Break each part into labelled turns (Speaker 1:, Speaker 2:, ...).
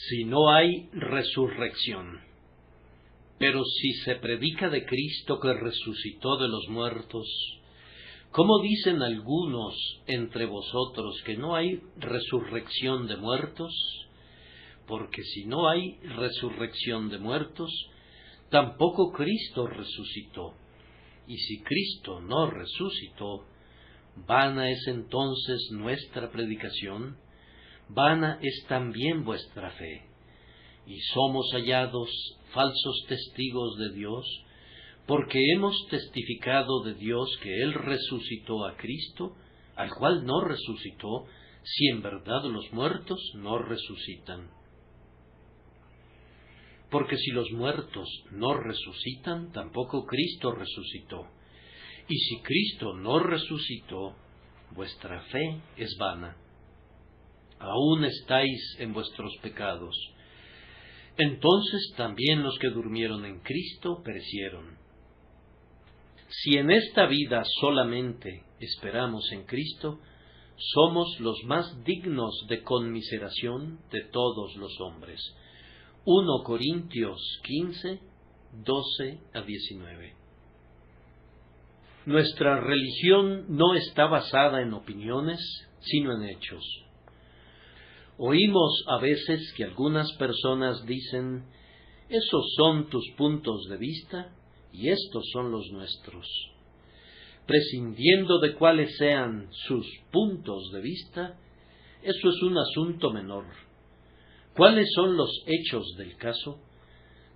Speaker 1: si no hay resurrección. Pero si se predica de Cristo que resucitó de los muertos, ¿cómo dicen algunos entre vosotros que no hay resurrección de muertos? Porque si no hay resurrección de muertos, tampoco Cristo resucitó. Y si Cristo no resucitó, vana es entonces nuestra predicación, vana es también vuestra fe. Y somos hallados falsos testigos de Dios, porque hemos testificado de Dios que Él resucitó a Cristo, al cual no resucitó, si en verdad los muertos no resucitan. Porque si los muertos no resucitan, tampoco Cristo resucitó. Y si Cristo no resucitó, vuestra fe es vana. Aún estáis en vuestros pecados. Entonces también los que durmieron en Cristo perecieron. Si en esta vida solamente esperamos en Cristo, somos los más dignos de conmiseración de todos los hombres. 1 Corintios 15, 12 a 19. Nuestra religión no está basada en opiniones, sino en hechos. Oímos a veces que algunas personas dicen, esos son tus puntos de vista y estos son los nuestros. Prescindiendo de cuáles sean sus puntos de vista, eso es un asunto menor. ¿Cuáles son los hechos del caso?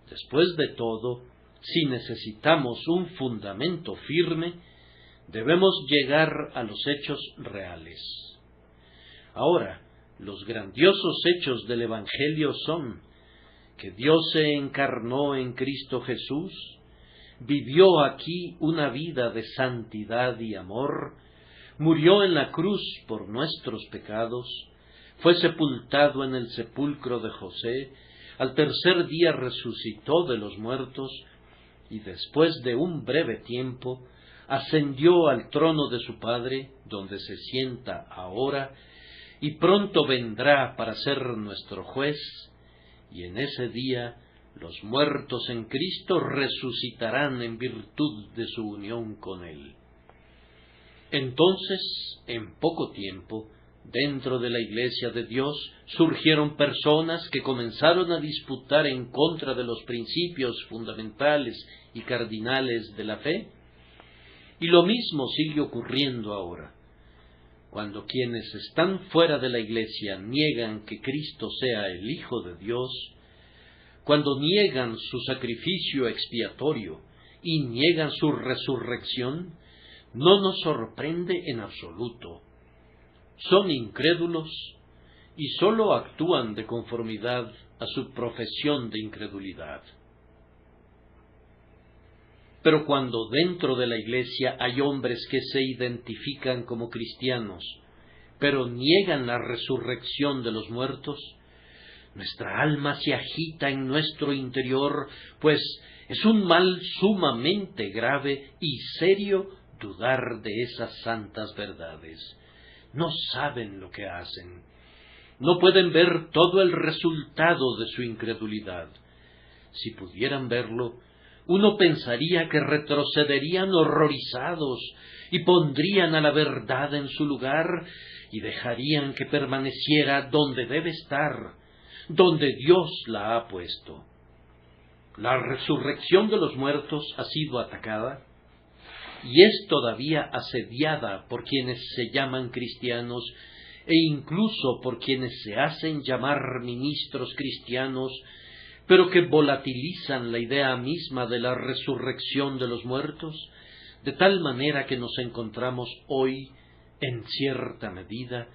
Speaker 1: Después de todo, si necesitamos un fundamento firme, debemos llegar a los hechos reales. Ahora, los grandiosos hechos del Evangelio son que Dios se encarnó en Cristo Jesús, vivió aquí una vida de santidad y amor, murió en la cruz por nuestros pecados, fue sepultado en el sepulcro de José, al tercer día resucitó de los muertos, y después de un breve tiempo, ascendió al trono de su Padre, donde se sienta ahora, y pronto vendrá para ser nuestro juez, y en ese día los muertos en Cristo resucitarán en virtud de su unión con Él. Entonces, en poco tiempo, dentro de la Iglesia de Dios, surgieron personas que comenzaron a disputar en contra de los principios fundamentales y cardinales de la fe, y lo mismo sigue ocurriendo ahora. Cuando quienes están fuera de la Iglesia niegan que Cristo sea el Hijo de Dios, cuando niegan su sacrificio expiatorio y niegan su resurrección, no nos sorprende en absoluto. Son incrédulos y sólo actúan de conformidad a su profesión de incredulidad. Pero cuando dentro de la Iglesia hay hombres que se identifican como cristianos, pero niegan la resurrección de los muertos, nuestra alma se agita en nuestro interior, pues es un mal sumamente grave y serio dudar de esas santas verdades. No saben lo que hacen. No pueden ver todo el resultado de su incredulidad. Si pudieran verlo, uno pensaría que retrocederían horrorizados y pondrían a la verdad en su lugar y dejarían que permaneciera donde debe estar, donde Dios la ha puesto. La resurrección de los muertos ha sido atacada y es todavía asediada por quienes se llaman cristianos e incluso por quienes se hacen llamar ministros cristianos, pero que volatilizan la idea misma de la resurrección de los muertos, de tal manera que nos encontramos hoy, en cierta medida,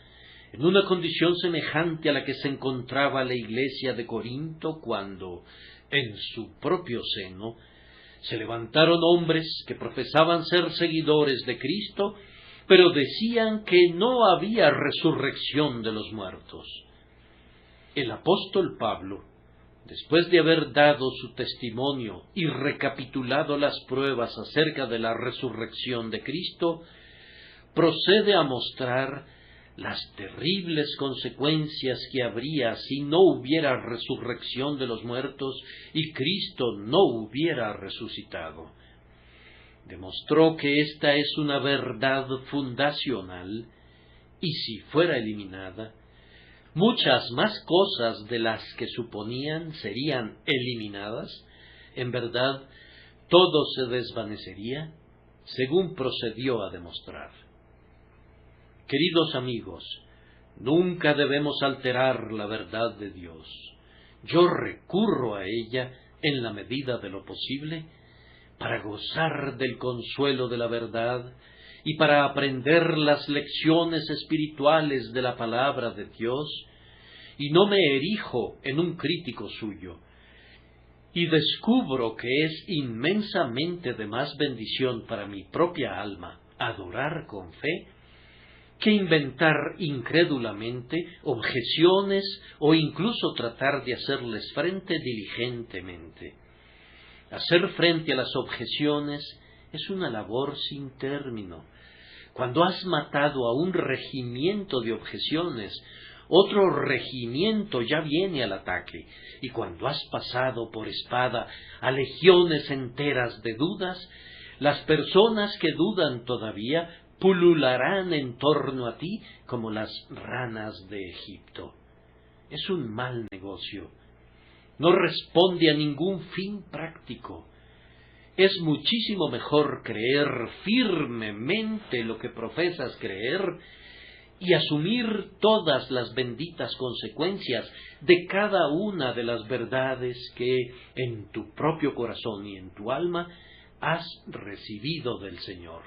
Speaker 1: en una condición semejante a la que se encontraba la Iglesia de Corinto cuando, en su propio seno, se levantaron hombres que profesaban ser seguidores de Cristo, pero decían que no había resurrección de los muertos. El apóstol Pablo, después de haber dado su testimonio y recapitulado las pruebas acerca de la resurrección de Cristo, procede a mostrar las terribles consecuencias que habría si no hubiera resurrección de los muertos y Cristo no hubiera resucitado. Demostró que esta es una verdad fundacional, y si fuera eliminada, muchas más cosas de las que suponían serían eliminadas. En verdad, todo se desvanecería, según procedió a demostrar. Queridos amigos, nunca debemos alterar la verdad de Dios. Yo recurro a ella en la medida de lo posible para gozar del consuelo de la verdad y para aprender las lecciones espirituales de la palabra de Dios, y no me erijo en un crítico suyo, y descubro que es inmensamente de más bendición para mi propia alma adorar con fe que inventar incrédulamente objeciones o incluso tratar de hacerles frente diligentemente. Hacer frente a las objeciones es una labor sin término. Cuando has matado a un regimiento de objeciones, otro regimiento ya viene al ataque, y cuando has pasado por espada a legiones enteras de dudas, las personas que dudan todavía pulularán en torno a ti como las ranas de Egipto. Es un mal negocio. No responde a ningún fin práctico. Es muchísimo mejor creer firmemente lo que profesas creer y asumir todas las benditas consecuencias de cada una de las verdades que en tu propio corazón y en tu alma has recibido del Señor.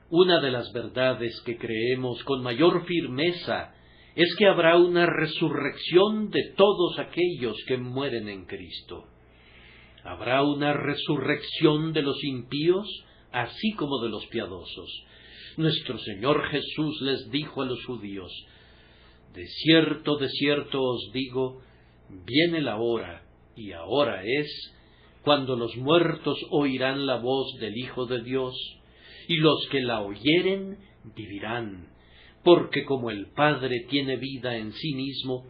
Speaker 1: Una de las verdades que creemos con mayor firmeza es que habrá una resurrección de todos aquellos que mueren en Cristo. Habrá una resurrección de los impíos, así como de los piadosos. Nuestro Señor Jesús les dijo a los judíos: de cierto os digo, viene la hora, y ahora es, cuando los muertos oirán la voz del Hijo de Dios, y los que la oyeren vivirán, porque como el Padre tiene vida en sí mismo,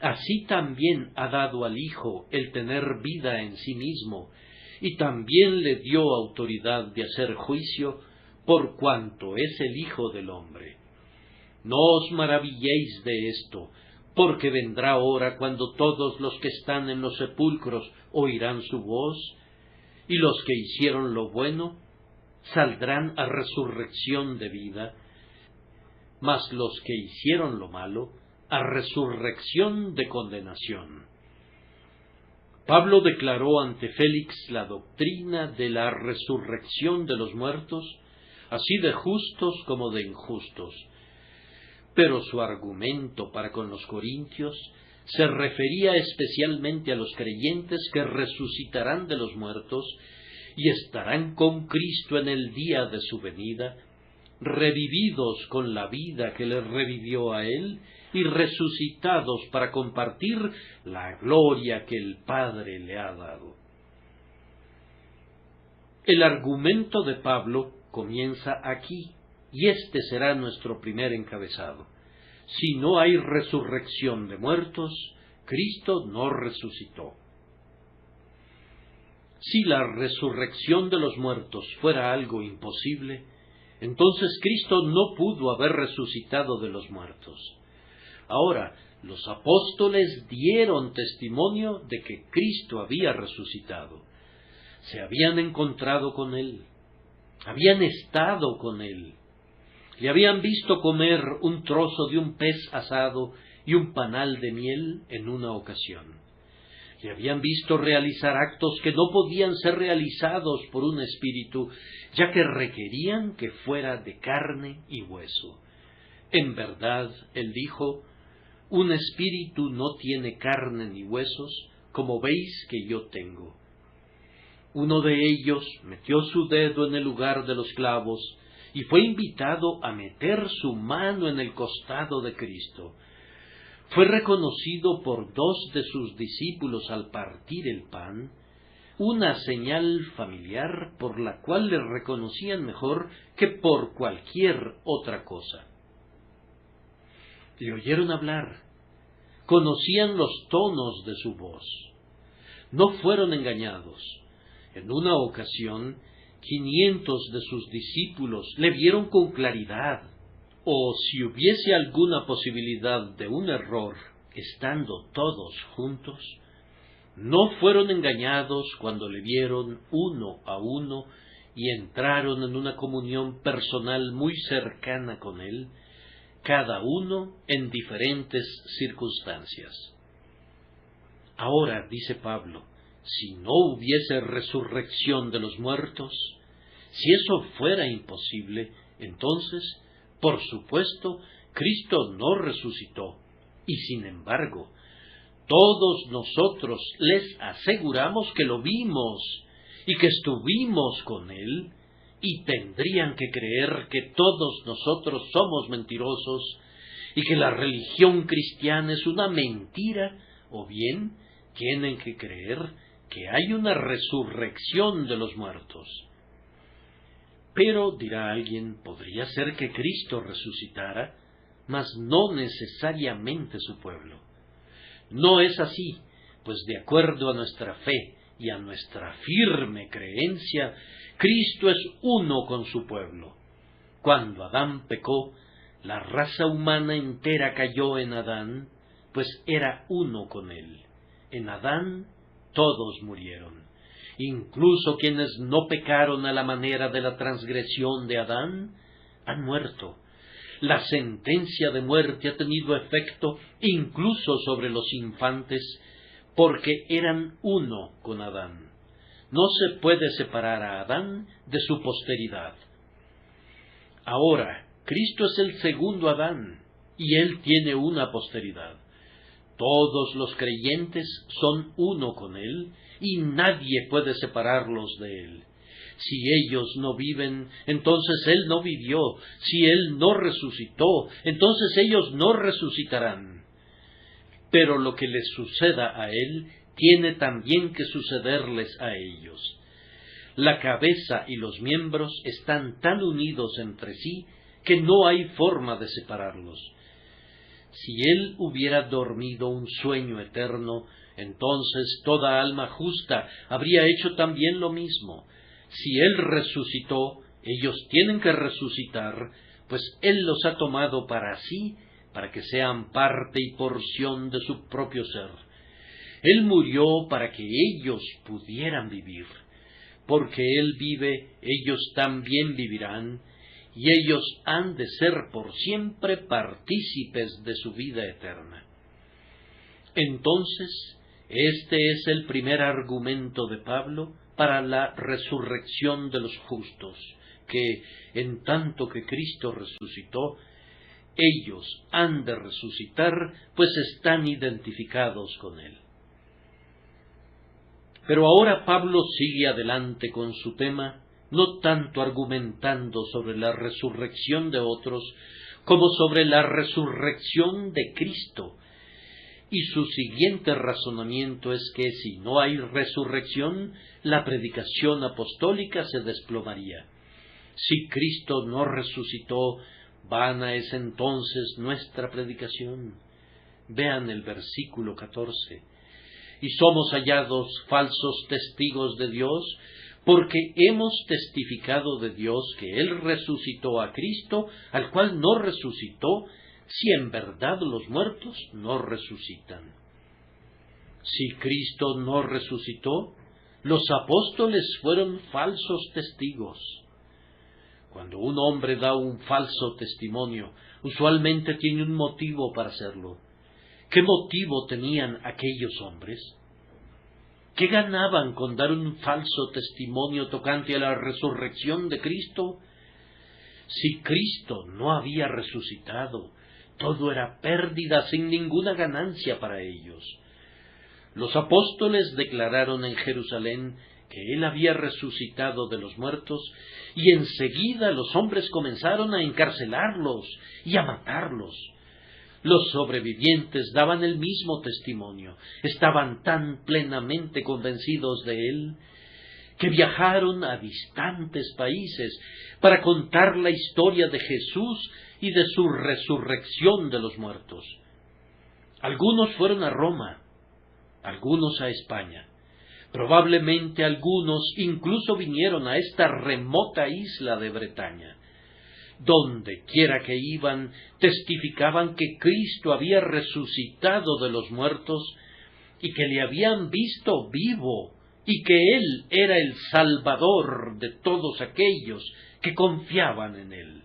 Speaker 1: así también ha dado al Hijo el tener vida en sí mismo, y también le dio autoridad de hacer juicio, por cuanto es el Hijo del hombre. No os maravilléis de esto, porque vendrá hora cuando todos los que están en los sepulcros oirán su voz, y los que hicieron lo bueno saldrán a resurrección de vida, mas los que hicieron lo malo a resurrección de condenación. Pablo declaró ante Félix la doctrina de la resurrección de los muertos, así de justos como de injustos, pero su argumento para con los corintios se refería especialmente a los creyentes que resucitarán de los muertos y estarán con Cristo en el día de su venida, revividos con la vida que le revivió a él y resucitados para compartir la gloria que el Padre le ha dado. El argumento de Pablo comienza aquí, y este será nuestro primer encabezado. Si no hay resurrección de muertos, Cristo no resucitó. Si la resurrección de los muertos fuera algo imposible, entonces Cristo no pudo haber resucitado de los muertos. Ahora, los apóstoles dieron testimonio de que Cristo había resucitado. Se habían encontrado con Él, habían estado con Él, le habían visto comer un trozo de un pez asado y un panal de miel en una ocasión. Le habían visto realizar actos que no podían ser realizados por un espíritu, ya que requerían que fuera de carne y hueso. En verdad, él dijo: un espíritu no tiene carne ni huesos, como veis que yo tengo. Uno de ellos metió su dedo en el lugar de los clavos y fue invitado a meter su mano en el costado de Cristo. Fue reconocido por 2 de sus discípulos al partir el pan, una señal familiar por la cual le reconocían mejor que por cualquier otra cosa. Le oyeron hablar, conocían los tonos de su voz. No fueron engañados. En una ocasión, 500 de sus discípulos le vieron con claridad, o si hubiese alguna posibilidad de un error, estando todos juntos, no fueron engañados cuando le vieron uno a uno y entraron en una comunión personal muy cercana con él, cada uno en diferentes circunstancias. Ahora, dice Pablo, si no hubiese resurrección de los muertos, si eso fuera imposible, entonces, por supuesto, Cristo no resucitó, y sin embargo, todos nosotros les aseguramos que lo vimos y que estuvimos con Él, y tendrían que creer que todos nosotros somos mentirosos y que la religión cristiana es una mentira, o bien tienen que creer que hay una resurrección de los muertos. Pero, dirá alguien, podría ser que Cristo resucitara, mas no necesariamente su pueblo. No es así, pues de acuerdo a nuestra fe y a nuestra firme creencia, Cristo es uno con su pueblo. Cuando Adán pecó, la raza humana entera cayó en Adán, pues era uno con él. En Adán todos murieron, incluso quienes no pecaron a la manera de la transgresión de Adán, han muerto. La sentencia de muerte ha tenido efecto incluso sobre los infantes, porque eran uno con Adán. No se puede separar a Adán de su posteridad. Ahora, Cristo es el segundo Adán, y él tiene una posteridad. Todos los creyentes son uno con él, y nadie puede separarlos de él. Si ellos no viven, entonces él no vivió. Si él no resucitó, entonces ellos no resucitarán. Pero lo que les suceda a él, tiene también que sucederles a ellos. La cabeza y los miembros están tan unidos entre sí que no hay forma de separarlos. Si él hubiera dormido un sueño eterno, entonces toda alma justa habría hecho también lo mismo. Si él resucitó, ellos tienen que resucitar, pues él los ha tomado para sí, para que sean parte y porción de su propio ser. Él murió para que ellos pudieran vivir. Porque él vive, ellos también vivirán, y ellos han de ser por siempre partícipes de su vida eterna. Entonces, este es el primer argumento de Pablo para la resurrección de los justos, que, en tanto que Cristo resucitó, ellos han de resucitar, pues están identificados con él. Pero ahora Pablo sigue adelante con su tema, no tanto argumentando sobre la resurrección de otros, como sobre la resurrección de Cristo. Y su siguiente razonamiento es que si no hay resurrección, la predicación apostólica se desplomaría. Si Cristo no resucitó, vana es entonces nuestra predicación. Vean el versículo 14. Y somos hallados falsos testigos de Dios, porque hemos testificado de Dios que Él resucitó a Cristo, al cual no resucitó, si en verdad los muertos no resucitan. Si Cristo no resucitó, los apóstoles fueron falsos testigos. Cuando un hombre da un falso testimonio, usualmente tiene un motivo para hacerlo. ¿Qué motivo tenían aquellos hombres? ¿Qué ganaban con dar un falso testimonio tocante a la resurrección de Cristo? Si Cristo no había resucitado, todo era pérdida sin ninguna ganancia para ellos. Los apóstoles declararon en Jerusalén que Él había resucitado de los muertos, y enseguida los hombres comenzaron a encarcelarlos y a matarlos. Los sobrevivientes daban el mismo testimonio, estaban tan plenamente convencidos de Él, que viajaron a distantes países para contar la historia de Jesús y de su resurrección de los muertos. Algunos fueron a Roma, algunos a España. Probablemente algunos incluso vinieron a esta remota isla de Bretaña. Donde quiera que iban, testificaban que Cristo había resucitado de los muertos y que le habían visto vivo y que Él era el Salvador de todos aquellos que confiaban en Él.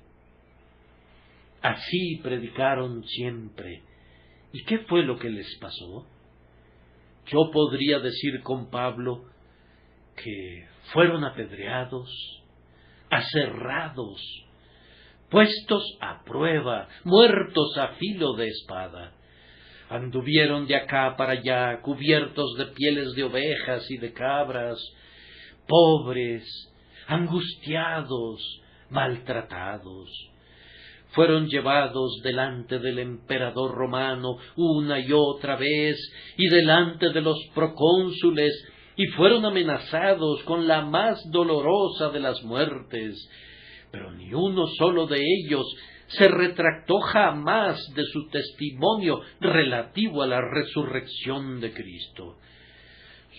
Speaker 1: Así predicaron siempre. ¿Y qué fue lo que les pasó? Yo podría decir con Pablo que fueron apedreados, aserrados, puestos a prueba, muertos a filo de espada. Anduvieron de acá para allá, cubiertos de pieles de ovejas y de cabras, pobres, angustiados, maltratados. Fueron llevados delante del emperador romano una y otra vez, y delante de los procónsules, y fueron amenazados con la más dolorosa de las muertes, pero ni uno solo de ellos se retractó jamás de su testimonio relativo a la resurrección de Cristo.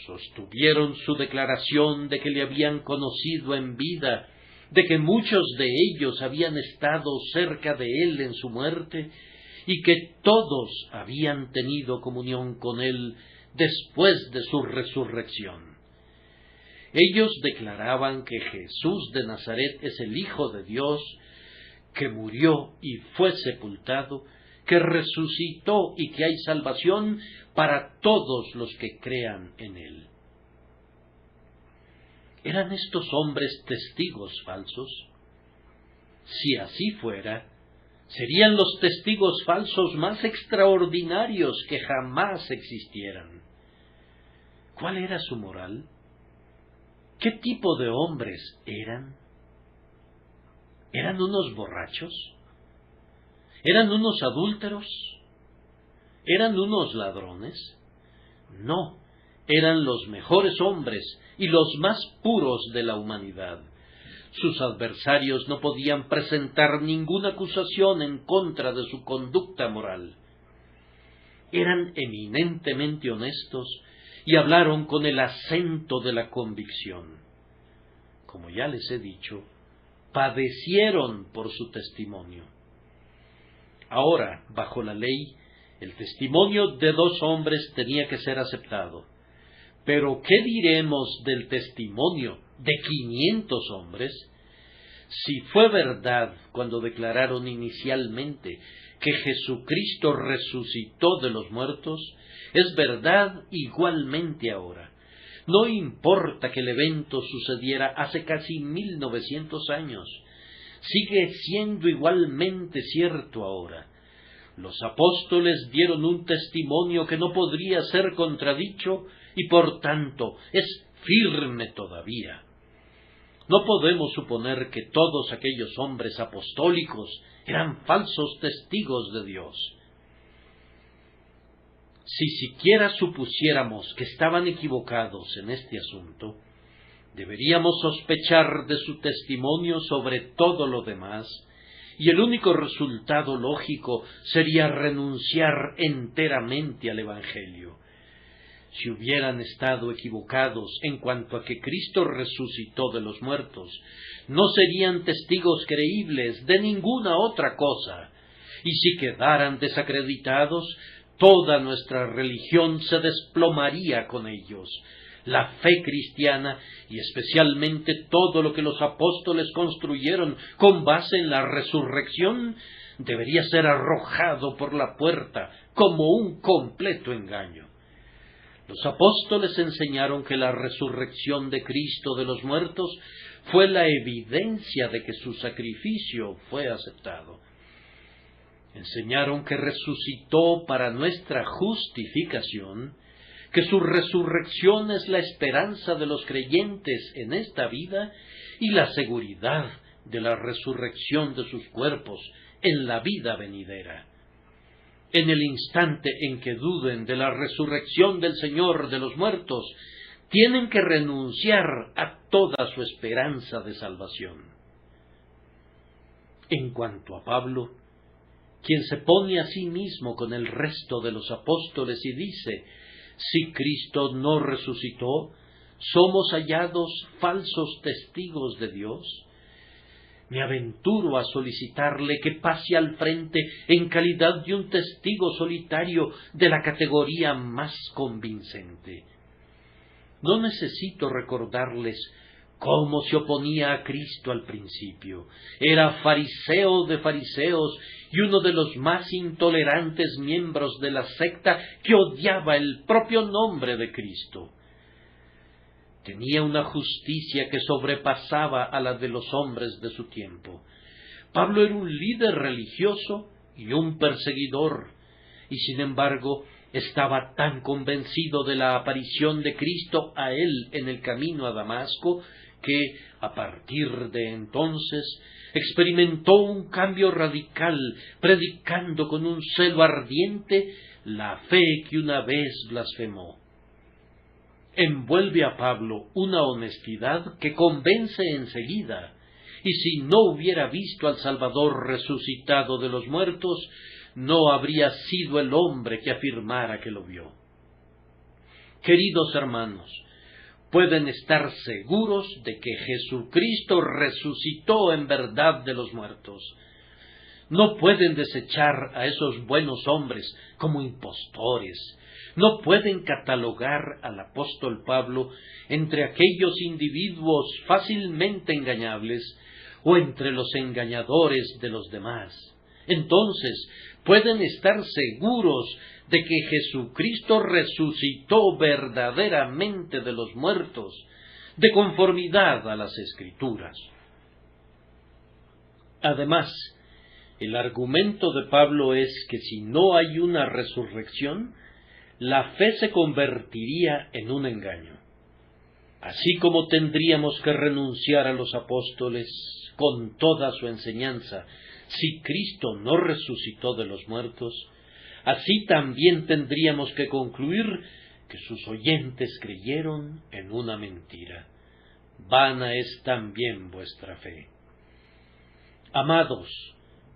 Speaker 1: Sostuvieron su declaración de que le habían conocido en vida, de que muchos de ellos habían estado cerca de él en su muerte, y que todos habían tenido comunión con él después de su resurrección. Ellos declaraban que Jesús de Nazaret es el Hijo de Dios, que murió y fue sepultado, que resucitó y que hay salvación para todos los que crean en él. ¿Eran estos hombres testigos falsos? Si así fuera, serían los testigos falsos más extraordinarios que jamás existieran. ¿Cuál era su moral? ¿Qué tipo de hombres eran? ¿Eran unos borrachos? ¿Eran unos adúlteros? ¿Eran unos ladrones? No, eran los mejores hombres y los más puros de la humanidad. Sus adversarios no podían presentar ninguna acusación en contra de su conducta moral. Eran eminentemente honestos y hablaron con el acento de la convicción. Como ya les he dicho, padecieron por su testimonio. Ahora, bajo la ley, el testimonio de 2 hombres tenía que ser aceptado. Pero ¿qué diremos del testimonio de 500 hombres? Si fue verdad cuando declararon inicialmente que Jesucristo resucitó de los muertos, es verdad igualmente ahora. No importa que el evento sucediera hace casi 1900 años, sigue siendo igualmente cierto ahora. Los apóstoles dieron un testimonio que no podría ser contradicho y por tanto es firme todavía. No podemos suponer que todos aquellos hombres apostólicos eran falsos testigos de Dios. Si siquiera supusiéramos que estaban equivocados en este asunto, deberíamos sospechar de su testimonio sobre todo lo demás, y el único resultado lógico sería renunciar enteramente al Evangelio. Si hubieran estado equivocados en cuanto a que Cristo resucitó de los muertos, no serían testigos creíbles de ninguna otra cosa, y si quedaran desacreditados, toda nuestra religión se desplomaría con ellos. La fe cristiana, y especialmente todo lo que los apóstoles construyeron con base en la resurrección, debería ser arrojado por la puerta como un completo engaño. Los apóstoles enseñaron que la resurrección de Cristo de los muertos fue la evidencia de que su sacrificio fue aceptado. Enseñaron que resucitó para nuestra justificación, que su resurrección es la esperanza de los creyentes en esta vida y la seguridad de la resurrección de sus cuerpos en la vida venidera. En el instante en que duden de la resurrección del Señor de los muertos, tienen que renunciar a toda su esperanza de salvación. En cuanto a Pablo, quien se pone a sí mismo con el resto de los apóstoles y dice: si Cristo no resucitó, somos hallados falsos testigos de Dios, me aventuro a solicitarle que pase al frente en calidad de un testigo solitario de la categoría más convincente. No necesito recordarles cómo se oponía a Cristo al principio. Era fariseo de fariseos y uno de los más intolerantes miembros de la secta que odiaba el propio nombre de Cristo. Tenía una justicia que sobrepasaba a la de los hombres de su tiempo. Pablo era un líder religioso y un perseguidor, y sin embargo estaba tan convencido de la aparición de Cristo a él en el camino a Damasco que, a partir de entonces, experimentó un cambio radical, predicando con un celo ardiente la fe que una vez blasfemó. Envuelve a Pablo una honestidad que convence enseguida, y si no hubiera visto al Salvador resucitado de los muertos, no habría sido el hombre que afirmara que lo vio. Queridos hermanos, pueden estar seguros de que Jesucristo resucitó en verdad de los muertos. No pueden desechar a esos buenos hombres como impostores. No pueden catalogar al apóstol Pablo entre aquellos individuos fácilmente engañables o entre los engañadores de los demás. Entonces, pueden estar seguros de que Jesucristo resucitó verdaderamente de los muertos, de conformidad a las Escrituras. Además, el argumento de Pablo es que si no hay una resurrección, la fe se convertiría en un engaño. Así como tendríamos que renunciar a los apóstoles con toda su enseñanza si Cristo no resucitó de los muertos, así también tendríamos que concluir que sus oyentes creyeron en una mentira. Vana es también vuestra fe. Amados,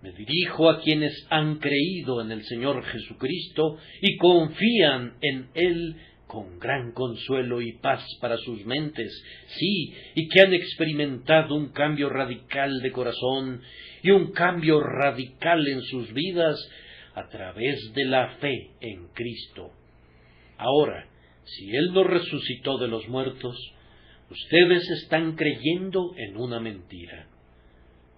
Speaker 1: me dirijo a quienes han creído en el Señor Jesucristo y confían en Él con gran consuelo y paz para sus mentes, sí, y que han experimentado un cambio radical de corazón y un cambio radical en sus vidas a través de la fe en Cristo. Ahora, si Él no resucitó de los muertos, ustedes están creyendo en una mentira.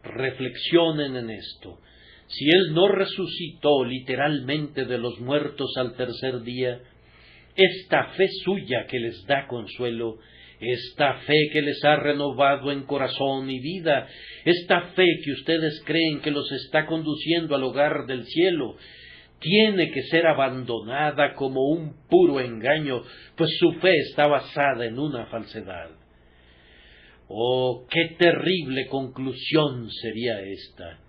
Speaker 1: Reflexionen en esto. Si Él no resucitó literalmente de los muertos al tercer día, esta fe suya que les da consuelo, esta fe que les ha renovado en corazón y vida, esta fe que ustedes creen que los está conduciendo al hogar del cielo, tiene que ser abandonada como un puro engaño, pues su fe está basada en una falsedad. Oh, qué terrible conclusión sería esta.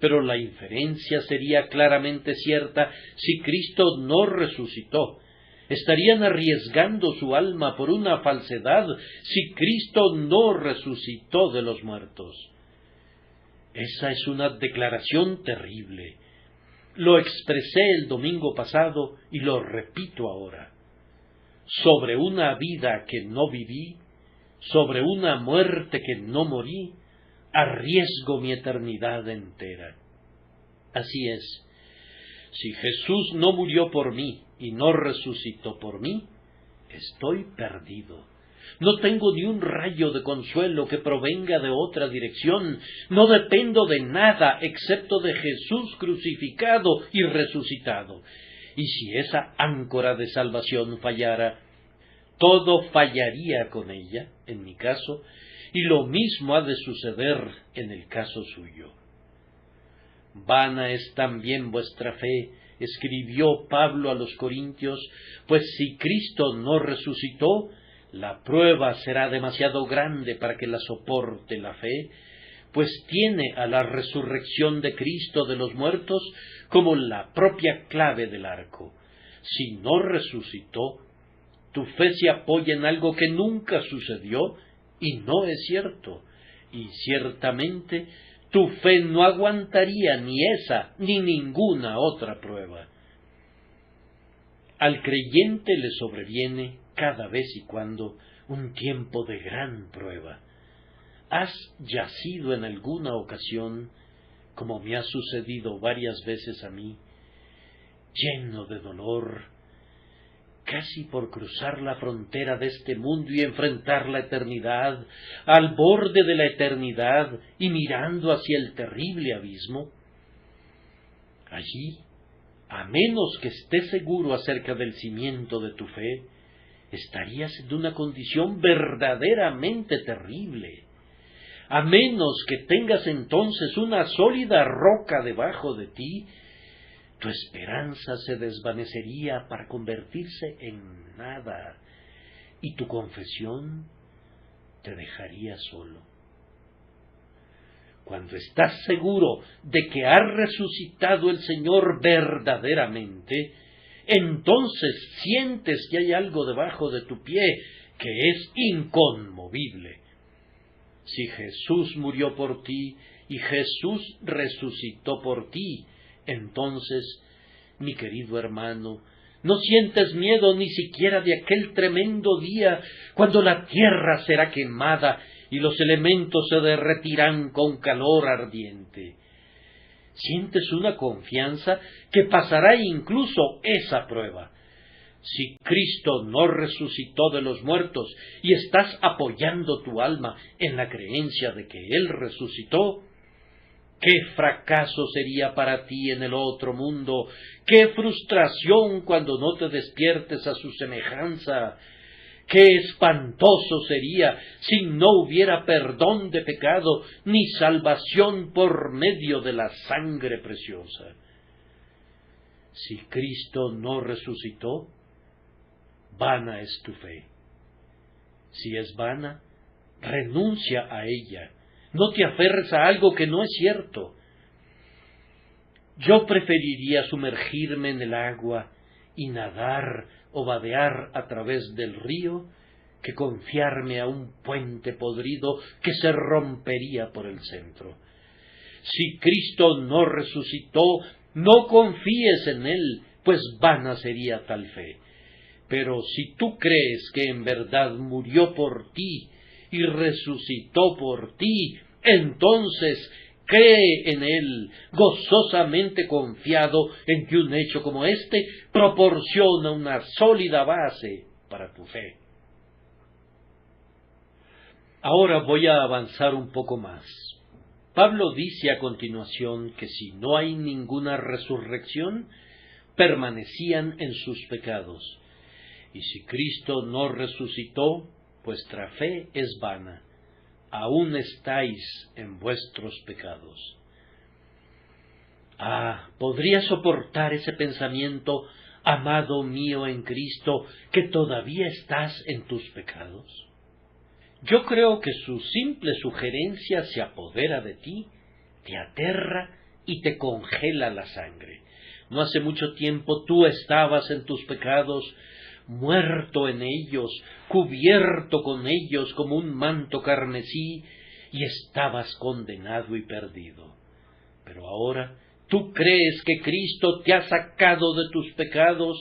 Speaker 1: Pero la inferencia sería claramente cierta si Cristo no resucitó. Estarían arriesgando su alma por una falsedad si Cristo no resucitó de los muertos. Esa es una declaración terrible. Lo expresé el domingo pasado y lo repito ahora. Sobre una vida que no viví, sobre una muerte que no morí, arriesgo mi eternidad entera. Así es, si Jesús no murió por mí y no resucitó por mí, estoy perdido. No tengo ni un rayo de consuelo que provenga de otra dirección. No dependo de nada excepto de Jesús crucificado y resucitado. Y si esa áncora de salvación fallara, todo fallaría con ella, en mi caso, y lo mismo ha de suceder en el caso suyo. Vana es también vuestra fe, escribió Pablo a los Corintios, pues si Cristo no resucitó, la prueba será demasiado grande para que la soporte la fe, pues tiene a la resurrección de Cristo de los muertos como la propia clave del arco. Si no resucitó, tu fe se apoya en algo que nunca sucedió y no es cierto, y ciertamente tu fe no aguantaría ni esa ni ninguna otra prueba. Al creyente le sobreviene cada vez y cuando un tiempo de gran prueba. ¿Has yacido en alguna ocasión, como me ha sucedido varias veces a mí, lleno de dolor, casi por cruzar la frontera de este mundo y enfrentar la eternidad, al borde de la eternidad y mirando hacia el terrible abismo? Allí, a menos que estés seguro acerca del cimiento de tu fe, estarías en una condición verdaderamente terrible. A menos que tengas entonces una sólida roca debajo de ti, tu esperanza se desvanecería para convertirse en nada, y tu confesión te dejaría solo. Cuando estás seguro de que ha resucitado el Señor verdaderamente, entonces sientes que hay algo debajo de tu pie que es inconmovible. Si Jesús murió por ti y Jesús resucitó por ti, entonces, mi querido hermano, no sientes miedo ni siquiera de aquel tremendo día cuando la tierra será quemada y los elementos se derretirán con calor ardiente. Sientes una confianza que pasará incluso esa prueba. Si Cristo no resucitó de los muertos y estás apoyando tu alma en la creencia de que Él resucitó, ¡qué fracaso sería para ti en el otro mundo! ¡Qué frustración cuando no te despiertes a su semejanza! ¡Qué espantoso sería si no hubiera perdón de pecado ni salvación por medio de la sangre preciosa! Si Cristo no resucitó, vana es tu fe. Si es vana, renuncia a ella. No te aferres a algo que no es cierto. Yo preferiría sumergirme en el agua y nadar o vadear a través del río que confiarme a un puente podrido que se rompería por el centro. Si Cristo no resucitó, no confíes en Él, pues vana sería tal fe. Pero si tú crees que en verdad murió por ti y resucitó por ti, entonces cree en Él, gozosamente confiado en que un hecho como este proporciona una sólida base para tu fe. Ahora voy a avanzar un poco más. Pablo dice a continuación que si no hay ninguna resurrección, permanecían en sus pecados. Y si Cristo no resucitó, vuestra fe es vana. Aún estáis en vuestros pecados. ¿Podría soportar ese pensamiento, amado mío en Cristo, que todavía estás en tus pecados? Yo creo que su simple sugerencia se apodera de ti, te aterra y te congela la sangre. No hace mucho tiempo tú estabas en tus pecados, muerto en ellos, cubierto con ellos como un manto carmesí, y estabas condenado y perdido. Pero ahora tú crees que Cristo te ha sacado de tus pecados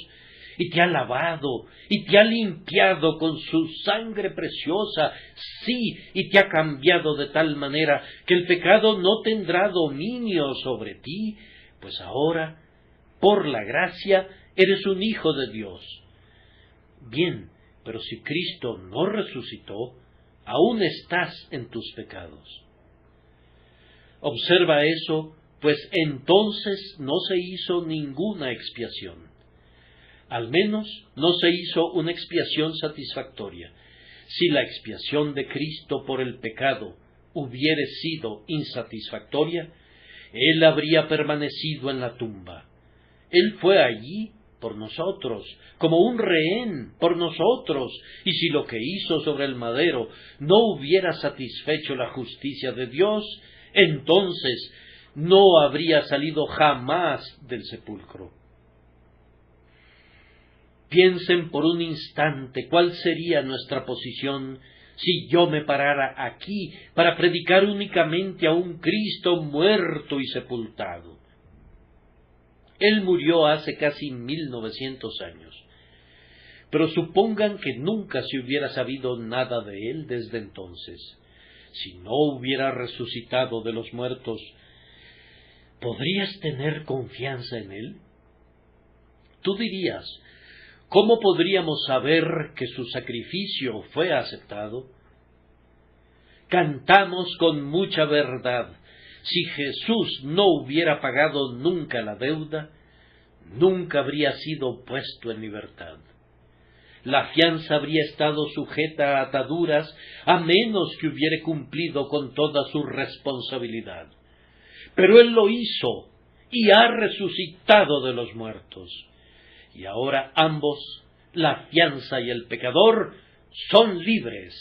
Speaker 1: y te ha lavado y te ha limpiado con su sangre preciosa, sí, y te ha cambiado de tal manera que el pecado no tendrá dominio sobre ti, pues ahora, por la gracia, eres un hijo de Dios. Bien, pero si Cristo no resucitó, aún estás en tus pecados. Observa eso, pues entonces no se hizo ninguna expiación. Al menos no se hizo una expiación satisfactoria. Si la expiación de Cristo por el pecado hubiere sido insatisfactoria, Él habría permanecido en la tumba. Él fue allí por nosotros, como un rehén por nosotros, y si lo que hizo sobre el madero no hubiera satisfecho la justicia de Dios, entonces no habría salido jamás del sepulcro. Piensen por un instante cuál sería nuestra posición si yo me parara aquí para predicar únicamente a un Cristo muerto y sepultado. Él murió hace casi 1900 años, pero supongan que nunca se hubiera sabido nada de él desde entonces. Si no hubiera resucitado de los muertos, ¿podrías tener confianza en él? Tú dirías, ¿cómo podríamos saber que su sacrificio fue aceptado? Cantamos con mucha verdad. Si Jesús no hubiera pagado nunca la deuda, nunca habría sido puesto en libertad. La fianza habría estado sujeta a ataduras a menos que hubiera cumplido con toda su responsabilidad. Pero Él lo hizo y ha resucitado de los muertos. Y ahora ambos, la fianza y el pecador, son libres.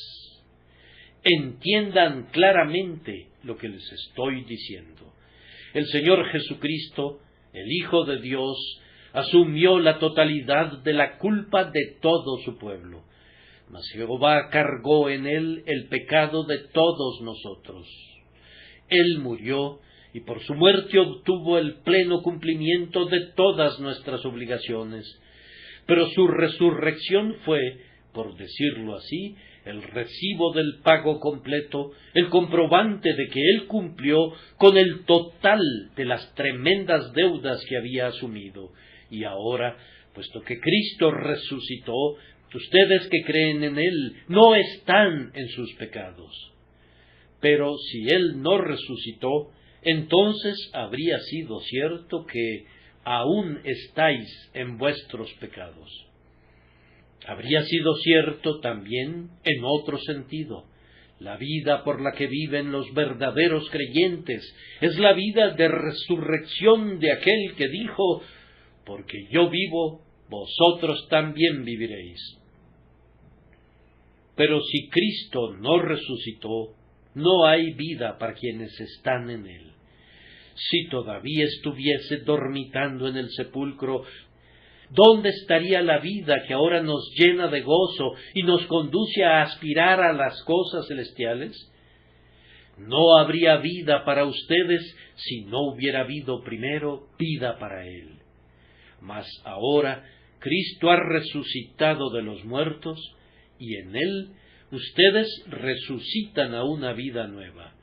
Speaker 1: Entiendan claramente lo que les estoy diciendo. El Señor Jesucristo, el Hijo de Dios, asumió la totalidad de la culpa de todo su pueblo, mas Jehová cargó en él el pecado de todos nosotros. Él murió y por su muerte obtuvo el pleno cumplimiento de todas nuestras obligaciones, pero su resurrección fue, por decirlo así, el recibo del pago completo, el comprobante de que él cumplió con el total de las tremendas deudas que había asumido. Y ahora, puesto que Cristo resucitó, ustedes que creen en Él no están en sus pecados. Pero si Él no resucitó, entonces habría sido cierto que aún estáis en vuestros pecados. Habría sido cierto también en otro sentido. La vida por la que viven los verdaderos creyentes es la vida de resurrección de aquel que dijo: porque yo vivo, vosotros también viviréis. Pero si Cristo no resucitó, no hay vida para quienes están en él. Si todavía estuviese dormitando en el sepulcro, ¿dónde estaría la vida que ahora nos llena de gozo y nos conduce a aspirar a las cosas celestiales? No habría vida para ustedes si no hubiera habido primero vida para él. Mas ahora Cristo ha resucitado de los muertos, y en Él ustedes resucitan a una vida nueva.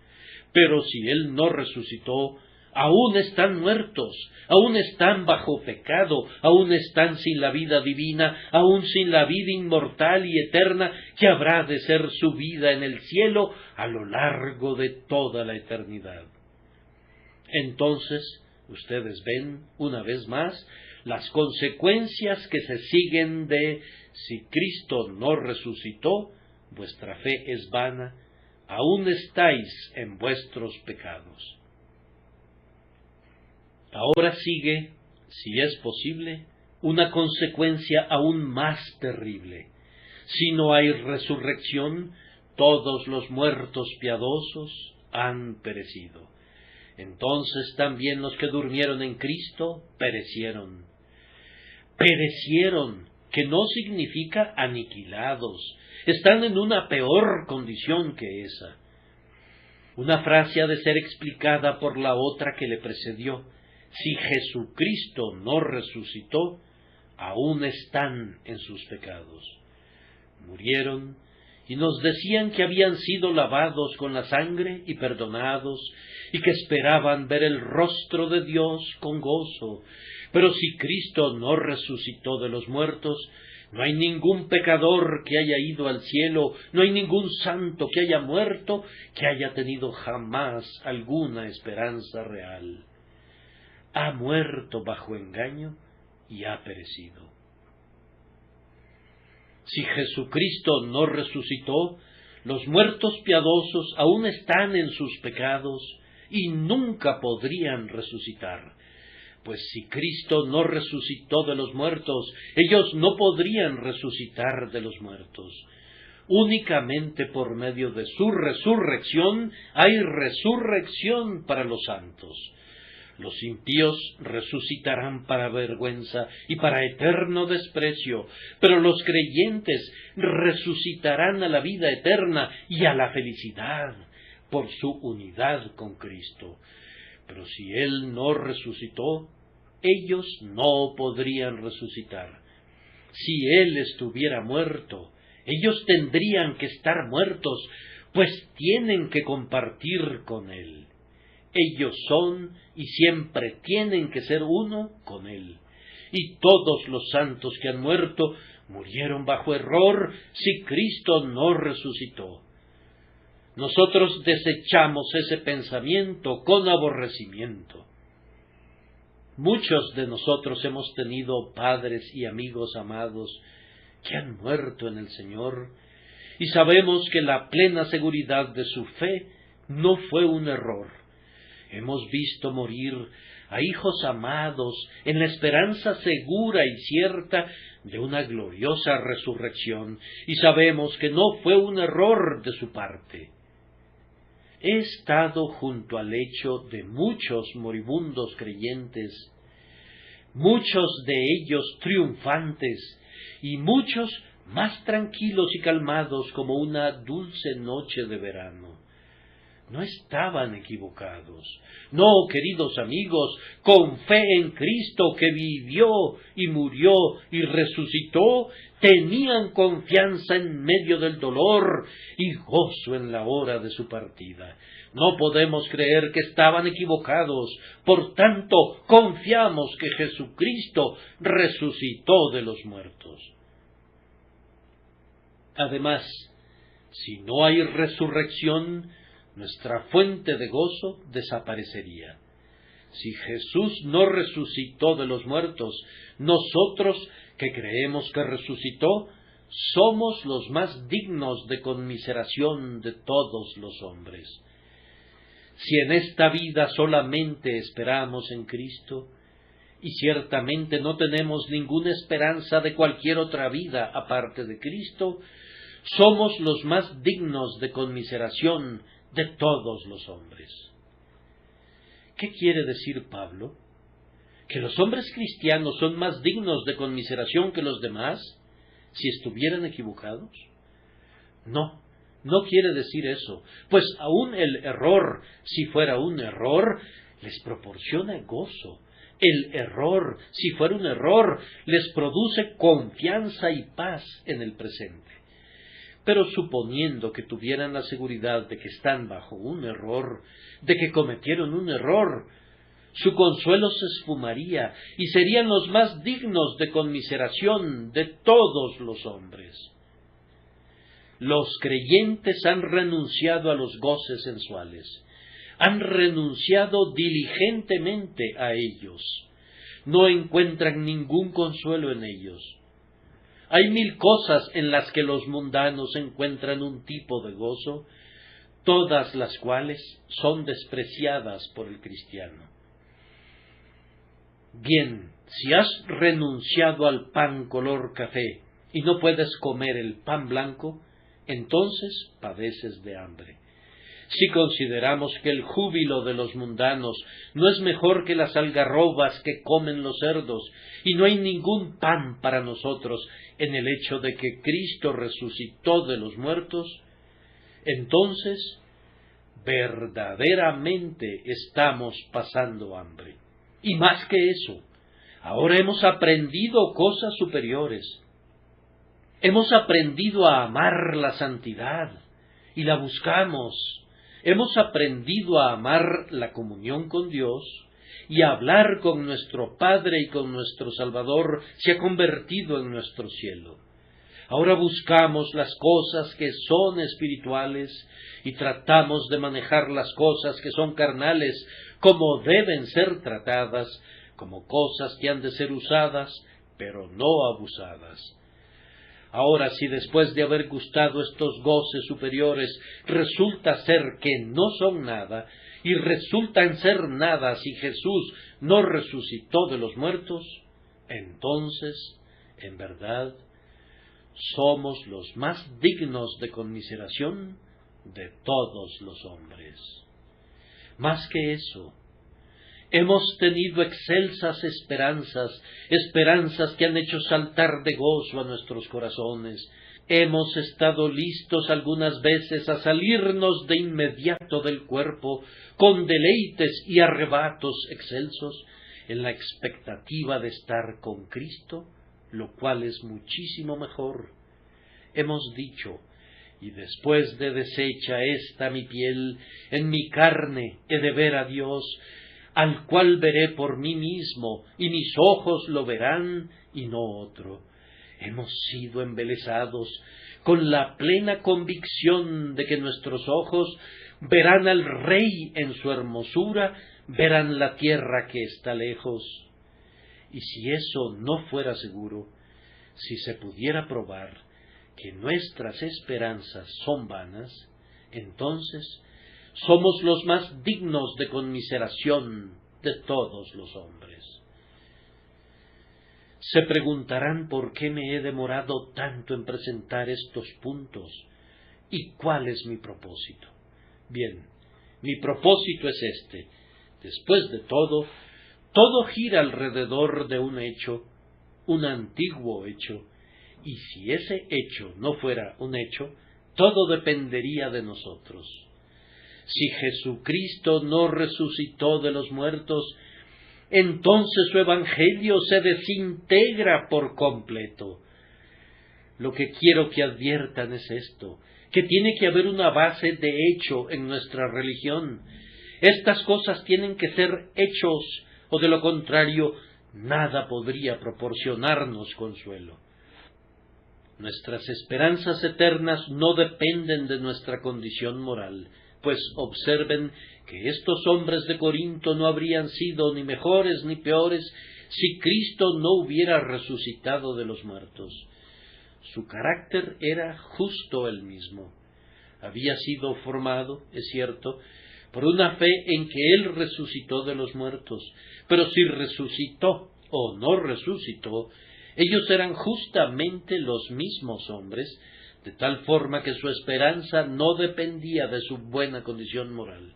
Speaker 1: Pero si Él no resucitó, aún están muertos, aún están bajo pecado, aún están sin la vida divina, aún sin la vida inmortal y eterna que habrá de ser su vida en el cielo a lo largo de toda la eternidad. Entonces, ustedes ven, una vez más, las consecuencias que se siguen de si Cristo no resucitó, vuestra fe es vana, aún estáis en vuestros pecados. Ahora sigue, si es posible, una consecuencia aún más terrible. Si no hay resurrección, todos los muertos piadosos han perecido. Entonces también los que durmieron en Cristo perecieron. Perecieron, que no significa aniquilados, están en una peor condición que esa. Una frase ha de ser explicada por la otra que le precedió. Si Jesucristo no resucitó, aún están en sus pecados. Murieron y nos decían que habían sido lavados con la sangre y perdonados, y que esperaban ver el rostro de Dios con gozo. Pero si Cristo no resucitó de los muertos, no hay ningún pecador que haya ido al cielo, no hay ningún santo que haya muerto, que haya tenido jamás alguna esperanza real. Ha muerto bajo engaño y ha perecido. Si Jesucristo no resucitó, los muertos piadosos aún están en sus pecados y nunca podrían resucitar. Pues si Cristo no resucitó de los muertos, ellos no podrían resucitar de los muertos. Únicamente por medio de su resurrección hay resurrección para los santos. Los impíos resucitarán para vergüenza y para eterno desprecio, pero los creyentes resucitarán a la vida eterna y a la felicidad por su unidad con Cristo. Pero si Él no resucitó, ellos no podrían resucitar. Si Él estuviera muerto, ellos tendrían que estar muertos, pues tienen que compartir con Él. Ellos son y siempre tienen que ser uno con Él. Y todos los santos que han muerto murieron bajo error si Cristo no resucitó. Nosotros desechamos ese pensamiento con aborrecimiento. Muchos de nosotros hemos tenido padres y amigos amados que han muerto en el Señor, y sabemos que la plena seguridad de su fe no fue un error. Hemos visto morir a hijos amados en la esperanza segura y cierta de una gloriosa resurrección, y sabemos que no fue un error de su parte. He estado junto al lecho de muchos moribundos creyentes, muchos de ellos triunfantes, y muchos más tranquilos y calmados como una dulce noche de verano. No estaban equivocados. No, queridos amigos, con fe en Cristo que vivió y murió y resucitó, tenían confianza en medio del dolor y gozo en la hora de su partida. No podemos creer que estaban equivocados, por tanto, confiamos que Jesucristo resucitó de los muertos. Además, si no hay resurrección, nuestra fuente de gozo desaparecería. Si Jesús no resucitó de los muertos, nosotros que creemos que resucitó, somos los más dignos de conmiseración de todos los hombres. Si en esta vida solamente esperamos en Cristo, y ciertamente no tenemos ninguna esperanza de cualquier otra vida aparte de Cristo, somos los más dignos de conmiseración de todos los hombres. ¿Qué quiere decir Pablo? ¿Que los hombres cristianos son más dignos de conmiseración que los demás si estuvieran equivocados? No, no quiere decir eso, pues aún el error, si fuera un error, les proporciona gozo. El error, si fuera un error, les produce confianza y paz en el presente. Pero suponiendo que tuvieran la seguridad de que están bajo un error, de que cometieron un error, su consuelo se esfumaría y serían los más dignos de conmiseración de todos los hombres. Los creyentes han renunciado a los goces sensuales, han renunciado diligentemente a ellos, no encuentran ningún consuelo en ellos. Hay 1000 cosas en las que los mundanos encuentran un tipo de gozo, todas las cuales son despreciadas por el cristiano. Bien, si has renunciado al pan color café y no puedes comer el pan blanco, entonces padeces de hambre. Si consideramos que el júbilo de los mundanos no es mejor que las algarrobas que comen los cerdos, y no hay ningún pan para nosotros en el hecho de que Cristo resucitó de los muertos, entonces verdaderamente estamos pasando hambre. Y más que eso, ahora hemos aprendido cosas superiores. Hemos aprendido a amar la santidad y la buscamos. Hemos aprendido a amar la comunión con Dios y a hablar con nuestro Padre y con nuestro Salvador se ha convertido en nuestro cielo. Ahora buscamos las cosas que son espirituales y tratamos de manejar las cosas que son carnales como deben ser tratadas, como cosas que han de ser usadas, pero no abusadas. Ahora, si después de haber gustado estos goces superiores resulta ser que no son nada, y resultan ser nada si Jesús no resucitó de los muertos, entonces, en verdad, somos los más dignos de conmiseración de todos los hombres. Más que eso, Hemos tenido excelsas esperanzas, esperanzas que han hecho saltar de gozo a nuestros corazones. Hemos estado listos algunas veces a salirnos de inmediato del cuerpo con deleites y arrebatos excelsos en la expectativa de estar con Cristo, lo cual es muchísimo mejor. Hemos dicho: y después de deshecha esta mi piel, en mi carne he de ver a Dios, al cual veré por mí mismo, y mis ojos lo verán, y no otro. Hemos sido embelesados con la plena convicción de que nuestros ojos verán al Rey en su hermosura, verán la tierra que está lejos. Y si eso no fuera seguro, si se pudiera probar que nuestras esperanzas son vanas, entonces somos los más dignos de conmiseración de todos los hombres. Se preguntarán por qué me he demorado tanto en presentar estos puntos y cuál es mi propósito. Bien, mi propósito es este. Después de todo gira alrededor de un hecho, un antiguo hecho, y si ese hecho no fuera un hecho, todo dependería de nosotros. Si Jesucristo no resucitó de los muertos, entonces su evangelio se desintegra por completo. Lo que quiero que adviertan es esto, que tiene que haber una base de hecho en nuestra religión. Estas cosas tienen que ser hechos, o de lo contrario, nada podría proporcionarnos consuelo. Nuestras esperanzas eternas no dependen de nuestra condición moral, pues observen que estos hombres de Corinto no habrían sido ni mejores ni peores si Cristo no hubiera resucitado de los muertos. Su carácter era justo el mismo. Había sido formado, es cierto, por una fe en que Él resucitó de los muertos, pero si resucitó o no resucitó, ellos eran justamente los mismos hombres, de tal forma que su esperanza no dependía de su buena condición moral.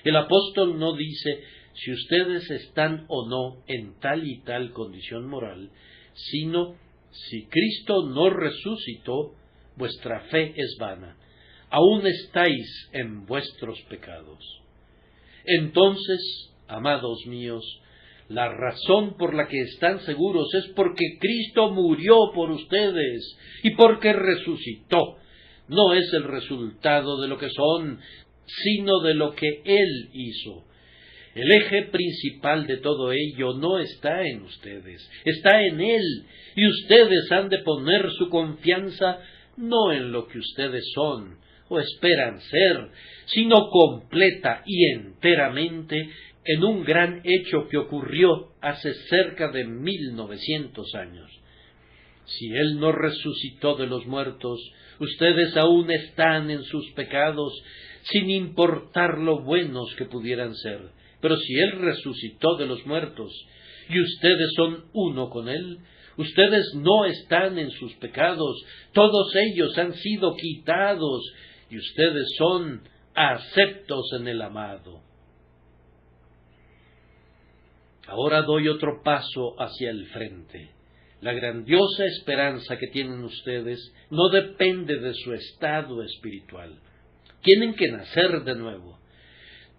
Speaker 1: El apóstol no dice si ustedes están o no en tal y tal condición moral, sino si Cristo no resucitó, vuestra fe es vana, aún estáis en vuestros pecados. Entonces, amados míos, la razón por la que están seguros es porque Cristo murió por ustedes y porque resucitó. No es el resultado de lo que son, sino de lo que Él hizo. El eje principal de todo ello no está en ustedes, está en Él, y ustedes han de poner su confianza no en lo que ustedes son o esperan ser, sino completa y enteramente en un gran hecho que ocurrió hace cerca de 1900 años. Si Él no resucitó de los muertos, ustedes aún están en sus pecados, sin importar lo buenos que pudieran ser. Pero si Él resucitó de los muertos, y ustedes son uno con Él, ustedes no están en sus pecados, todos ellos han sido quitados, y ustedes son aceptos en el amado. Ahora doy otro paso hacia el frente. La grandiosa esperanza que tienen ustedes no depende de su estado espiritual. Tienen que nacer de nuevo.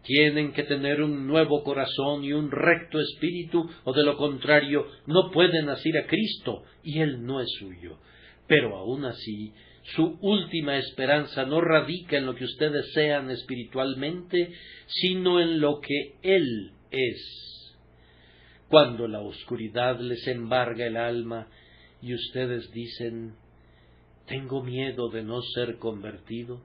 Speaker 1: Tienen que tener un nuevo corazón y un recto espíritu, o de lo contrario no pueden asir a Cristo, y Él no es suyo. Pero aún así, su última esperanza no radica en lo que ustedes sean espiritualmente, sino en lo que Él es. Cuando la oscuridad les embarga el alma y ustedes dicen: «Tengo miedo de no ser convertido»,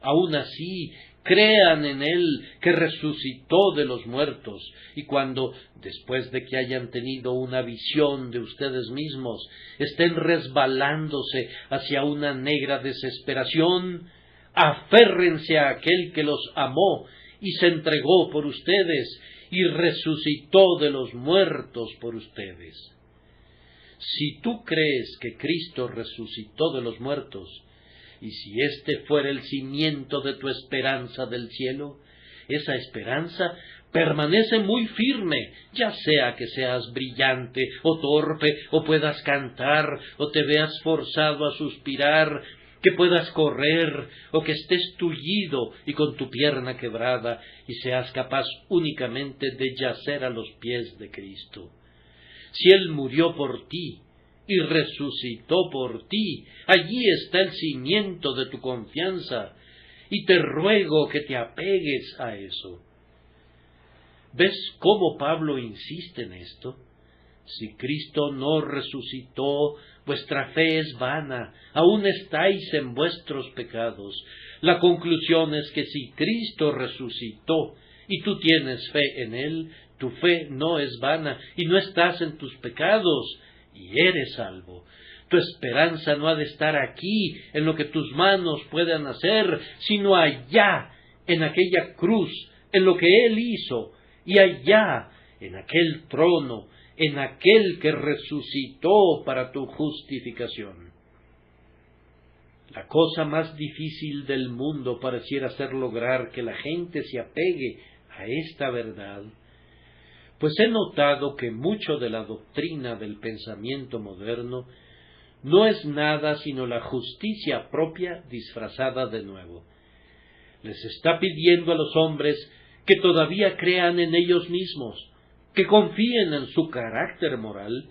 Speaker 1: aún así crean en Él que resucitó de los muertos, y cuando, después de que hayan tenido una visión de ustedes mismos, estén resbalándose hacia una negra desesperación, aférrense a aquel que los amó y se entregó por ustedes y resucitó de los muertos por ustedes. Si tú crees que Cristo resucitó de los muertos, y si este fuera el cimiento de tu esperanza del cielo, esa esperanza Permanece muy firme, ya sea que seas brillante o torpe, o puedas cantar, o te veas forzado a suspirar, que puedas correr, o que estés tullido y con tu pierna quebrada, y seas capaz únicamente de yacer a los pies de Cristo. Si Él murió por ti y resucitó por ti, allí está el cimiento de tu confianza, y te ruego que te apegues a eso. ¿Ves cómo Pablo insiste en esto? Si Cristo no resucitó, vuestra fe es vana, aún estáis en vuestros pecados. La conclusión es que si Cristo resucitó y tú tienes fe en Él, tu fe no es vana y no estás en tus pecados y eres salvo. Tu esperanza no ha de estar aquí, en lo que tus manos puedan hacer, sino allá, en aquella cruz, en lo que Él hizo, y allá, en aquel trono, en aquel que resucitó para tu justificación. La cosa más difícil del mundo pareciera ser lograr que la gente se apegue a esta verdad, pues he notado que mucho de la doctrina del pensamiento moderno no es nada sino la justicia propia disfrazada de nuevo. Les está pidiendo a los hombres que todavía crean en ellos mismos, que confíen en su carácter moral,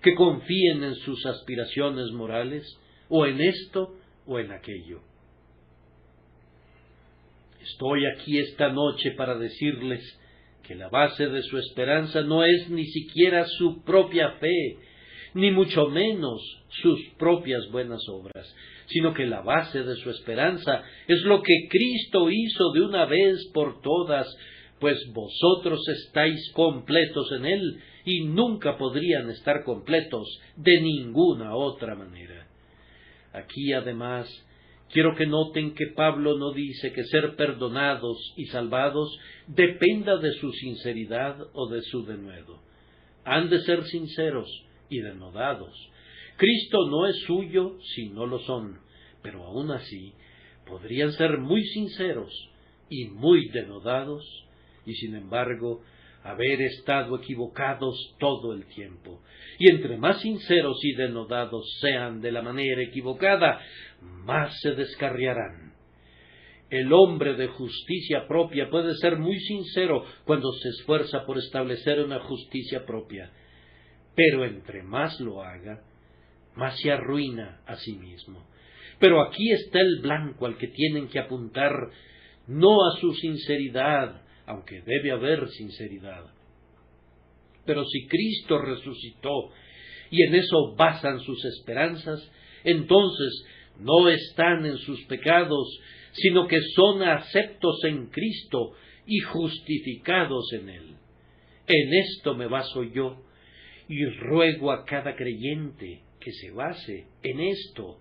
Speaker 1: que confíen en sus aspiraciones morales, o en esto o en aquello. Estoy aquí esta noche para decirles que la base de su esperanza no es ni siquiera su propia fe, ni mucho menos sus propias buenas obras, sino que la base de su esperanza es lo que Cristo hizo de una vez por todas, pues vosotros estáis completos en Él, y nunca podrían estar completos de ninguna otra manera. Aquí, además, quiero que noten que Pablo no dice que ser perdonados y salvados dependa de su sinceridad o de su denuedo. Han de ser sinceros y denodados. Cristo no es suyo si no lo son, pero aún así podrían ser muy sinceros y muy denodados, y sin embargo haber estado equivocados todo el tiempo. Y entre más sinceros y denodados sean de la manera equivocada, más se descarriarán. El hombre de justicia propia puede ser muy sincero cuando se esfuerza por establecer una justicia propia, pero entre más lo haga, más se arruina a sí mismo. Pero aquí está el blanco al que tienen que apuntar, no a su sinceridad, aunque debe haber sinceridad. Pero si Cristo resucitó y en eso basan sus esperanzas, entonces no están en sus pecados, sino que son aceptos en Cristo y justificados en Él. En esto me baso yo, y ruego a cada creyente que se base en esto.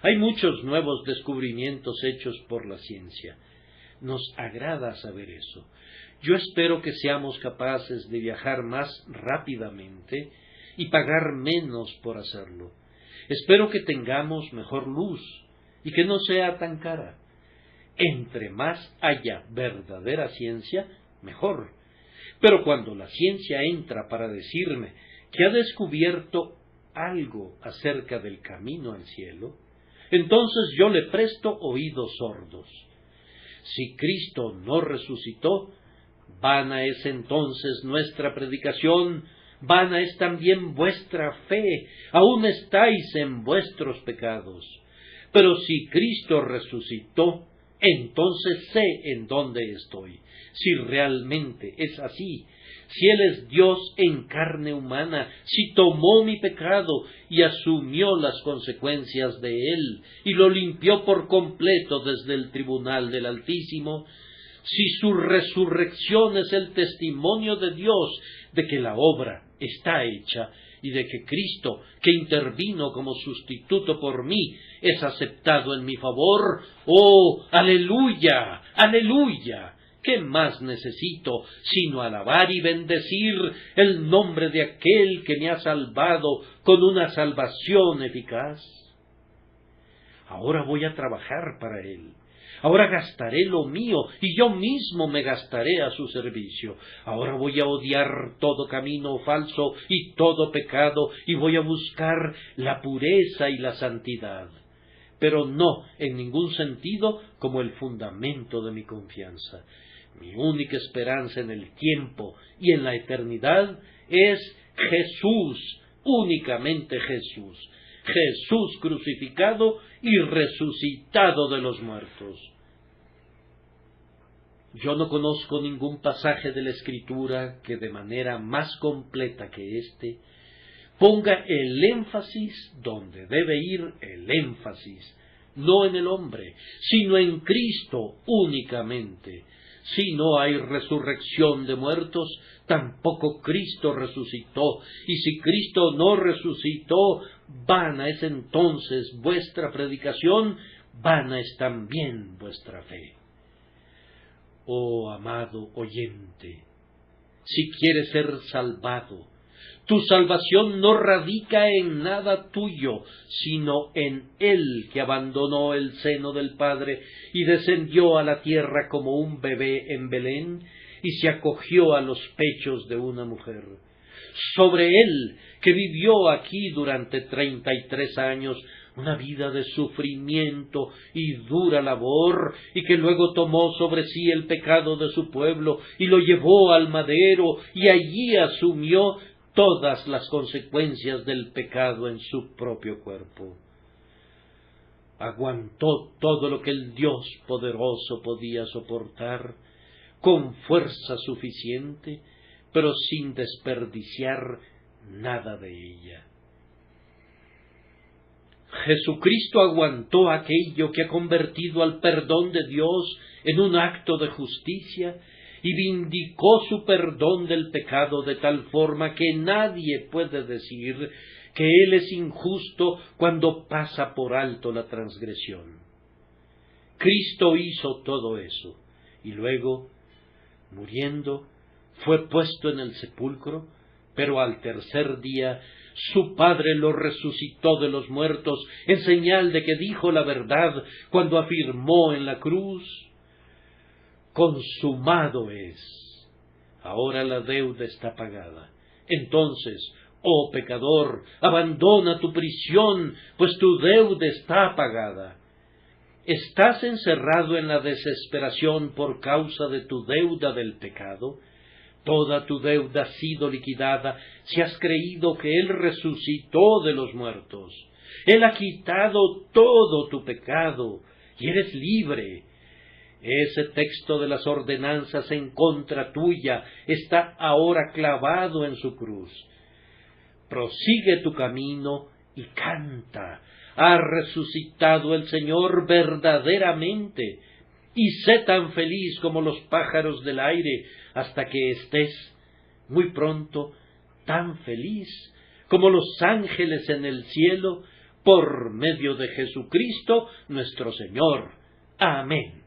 Speaker 1: Hay muchos nuevos descubrimientos hechos por la ciencia. Nos agrada saber eso. Yo espero que seamos capaces de viajar más rápidamente y pagar menos por hacerlo. Espero que tengamos mejor luz y que no sea tan cara. Entre más haya verdadera ciencia, mejor. Pero cuando la ciencia entra para decirme que ha descubierto algo acerca del camino al cielo, entonces yo le presto oídos sordos. Si Cristo no resucitó, vana es entonces nuestra predicación, vana es también vuestra fe, aún estáis en vuestros pecados. Pero si Cristo resucitó, entonces sé en dónde estoy, si realmente es así, si Él es Dios en carne humana, si tomó mi pecado y asumió las consecuencias de él, y lo limpió por completo desde el tribunal del Altísimo, si su resurrección es el testimonio de Dios de que la obra está hecha, y de que Cristo, que intervino como sustituto por mí, es aceptado en mi favor, ¡oh, aleluya, aleluya! ¿Qué más necesito sino alabar y bendecir el nombre de aquel que me ha salvado con una salvación eficaz? Ahora voy a trabajar para Él. Ahora gastaré lo mío, y yo mismo me gastaré a su servicio. Ahora voy a odiar todo camino falso y todo pecado, y voy a buscar la pureza y la santidad, pero no en ningún sentido como el fundamento de mi confianza. Mi única esperanza en el tiempo y en la eternidad es Jesús, únicamente Jesús. Jesús crucificado y resucitado de los muertos. Yo no conozco ningún pasaje de la Escritura que de manera más completa que este ponga el énfasis donde debe ir el énfasis, no en el hombre, sino en Cristo únicamente. Si no hay resurrección de muertos, tampoco Cristo resucitó, y si Cristo no resucitó, vana es entonces vuestra predicación, vana es también vuestra fe. Oh amado oyente, si quieres ser salvado, tu salvación no radica en nada tuyo, sino en Él que abandonó el seno del Padre y descendió a la tierra como un bebé en Belén y se acogió a los pechos de una mujer. Sobre Él, que vivió aquí durante 33 años, una vida de sufrimiento y dura labor, y que luego tomó sobre sí el pecado de su pueblo y lo llevó al madero y allí asumió todas las consecuencias del pecado en su propio cuerpo. Aguantó todo lo que el Dios poderoso podía soportar, con fuerza suficiente, pero sin desperdiciar nada de ella. Jesucristo aguantó aquello que ha convertido al perdón de Dios en un acto de justicia y vindicó su perdón del pecado de tal forma que nadie puede decir que Él es injusto cuando pasa por alto la transgresión. Cristo hizo todo eso y luego, muriendo, fue puesto en el sepulcro, pero al tercer día su Padre lo resucitó de los muertos en señal de que dijo la verdad cuando afirmó en la cruz: consumado es. Ahora la deuda está pagada. Entonces, oh pecador, abandona tu prisión, pues tu deuda está pagada. ¿Estás encerrado en la desesperación por causa de tu deuda del pecado? Toda tu deuda ha sido liquidada si has creído que Él resucitó de los muertos. Él ha quitado todo tu pecado y eres libre. Ese texto de las ordenanzas en contra tuya está ahora clavado en su cruz. Prosigue tu camino y canta. Ha resucitado el Señor verdaderamente, y sé tan feliz como los pájaros del aire hasta que estés, muy pronto, tan feliz como los ángeles en el cielo, por medio de Jesucristo nuestro Señor. Amén.